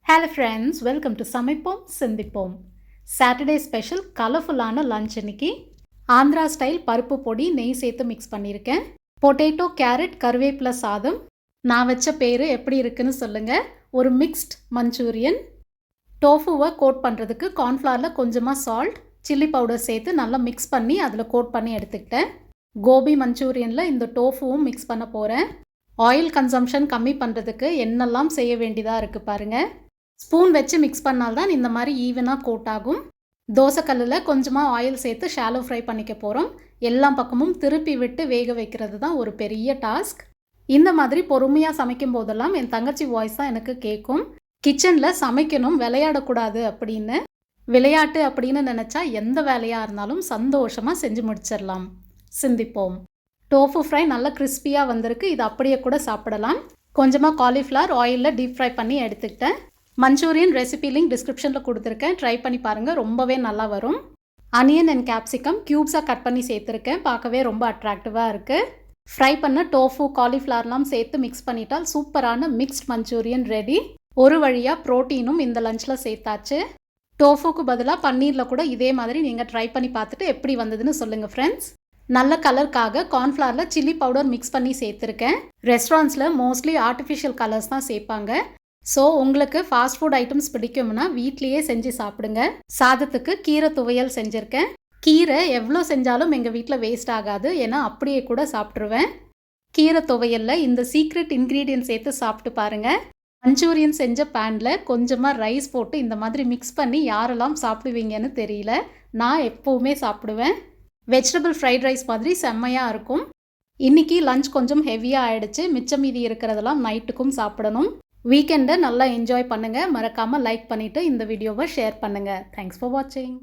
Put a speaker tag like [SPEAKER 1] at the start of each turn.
[SPEAKER 1] Hello friends, welcome to சமைப்போம் சிந்திப்போம். Saturday special கலர்ஃபுல்லான லஞ்ச் இன்னைக்கு. ஆந்திரா ஸ்டைல் பருப்பு பொடி நெய் சேர்த்து மிக்ஸ் பண்ணியிருக்கேன். பொட்டேட்டோ கேரட் கருவேப்பிலை சாதம். நான் வச்ச பேர் எப்படி இருக்குன்னு சொல்லுங்கள். ஒரு மிக்ஸ்ட் மஞ்சூரியன். டோஃபுவை கோட் பண்ணுறதுக்கு கார்ன்ஃப்ளவரில் கொஞ்சமாக சால்ட் சில்லி பவுடர் சேர்த்து நல்லா மிக்ஸ் பண்ணி அதில் கோட் பண்ணி எடுத்துக்கிட்டேன். கோபி மஞ்சூரியனில் இந்த டோஃபுவும் மிக்ஸ் பண்ண போகிறேன். ஆயில் கன்சம்ஷன் கம்மி பண்ணுறதுக்கு என்னெல்லாம் செய்ய வேண்டியதாக இருக்குது பாருங்கள். ஸ்பூன் வச்சு மிக்ஸ் பண்ணால்தான் இந்த மாதிரி ஈவனாக கோட் ஆகும். தோசைக்கல்லில் கொஞ்சமாக ஆயில் சேர்த்து ஷாலோ ஃப்ரை பண்ணிக்க போகிறோம். எல்லா பக்கமும் திருப்பி விட்டு வேக வைக்கிறது தான் ஒரு பெரிய டாஸ்க். இந்த மாதிரி பொறுமையாக சமைக்கும் போதெல்லாம் என் தங்கச்சி வாய்ஸ் தான் எனக்கு கேட்கும். கிச்சனில் சமைக்கணும், விளையாடக்கூடாது அப்படின்னு. விளையாட்டு அப்படின்னு நினச்சா எந்த வேலையாக இருந்தாலும் சந்தோஷமாக செஞ்சு முடிச்சிடலாம். சிந்திப்போம். டோஃபு ஃப்ரை நல்லா கிறிஸ்பியாக வந்திருக்கு. இது அப்படியே கூட சாப்பிடலாம். கொஞ்சமாக காலிஃப்ளவர் ஆயிலில் டீப் ஃப்ரை பண்ணி எடுத்துக்கிட்டேன். மஞ்சூரியன் ரெசிபி லிங்க் டிஸ்கிரிப்ஷனில் கொடுத்துருக்கேன். ட்ரை பண்ணி பாருங்கள், ரொம்பவே நல்லா வரும். அனியன் அண்ட் கேப்சிகம் க்யூப்ஸாக கட் பண்ணி சேர்த்துருக்கேன். பார்க்கவே ரொம்ப அட்ராக்டிவாக இருக்குது. ஃப்ரை பண்ண டோஃபு காலிஃப்ளவர்லாம் சேர்த்து மிக்ஸ் பண்ணிட்டால் சூப்பரான மிக்ஸ்ட் மஞ்சூரியன் ரெடி. ஒரு வழியாக ப்ரோட்டீனும் இந்த லஞ்சில் சேர்த்தாச்சு. டோஃபுக்கு பதிலாக பன்னீரில் கூட இதே மாதிரி நீங்கள் ட்ரை பண்ணி பார்த்துட்டு எப்படி வந்ததுன்னு சொல்லுங்கள் ஃப்ரெண்ட்ஸ். நல்ல கலருக்காக கார்ன்ஃப்ளவரில் சில்லி பவுடர் மிக்ஸ் பண்ணி சேர்த்துருக்கேன். ரெஸ்டாரண்ட்ஸில் மோஸ்ட்லி ஆர்டிஃபிஷியல் கலர்ஸ் தான் சேர்ப்பாங்க. ஸோ உங்களுக்கு ஃபாஸ்ட் ஃபுட் ஐட்டம்ஸ் பிடிக்கும்னா வீட்லேயே செஞ்சு சாப்பிடுங்க. சாதத்துக்கு கீரை துவையல் செஞ்சுருக்கேன். கீரை எவ்வளோ செஞ்சாலும் எங்கள் வீட்டில் வேஸ்ட் ஆகாது, ஏன்னா அப்படியே கூட சாப்பிட்ருவேன். கீரை துவையலில் இந்த சீக்ரெட் இன்க்ரீடியன்ட் சேர்த்து சாப்பிட்டு பாருங்கள். மஞ்சூரியன் செஞ்ச பேனில் கொஞ்சமாக ரைஸ் போட்டு இந்த மாதிரி மிக்ஸ் பண்ணி யாரெல்லாம் சாப்பிடுவீங்கன்னு தெரியல. நான் எப்போவுமே சாப்பிடுவேன். வெஜிடபிள் ஃப்ரைட் ரைஸ் மாதிரி செம்மையாக இருக்கும். இன்றைக்கி லஞ்ச் கொஞ்சம் ஹெவியாக ஆகிடுச்சு. மிச்சம் மீதி இருக்கிறதெல்லாம் நைட்டுக்கும் சாப்பிடணும். வீக்கெண்டை நல்லா என்ஜாய் பண்ணுங்கள். மறக்காமல் லைக் பண்ணிவிட்டு இந்த வீடியோவை ஷேர் பண்ணுங்கள். தேங்க்ஸ் ஃபார் வாட்சிங்.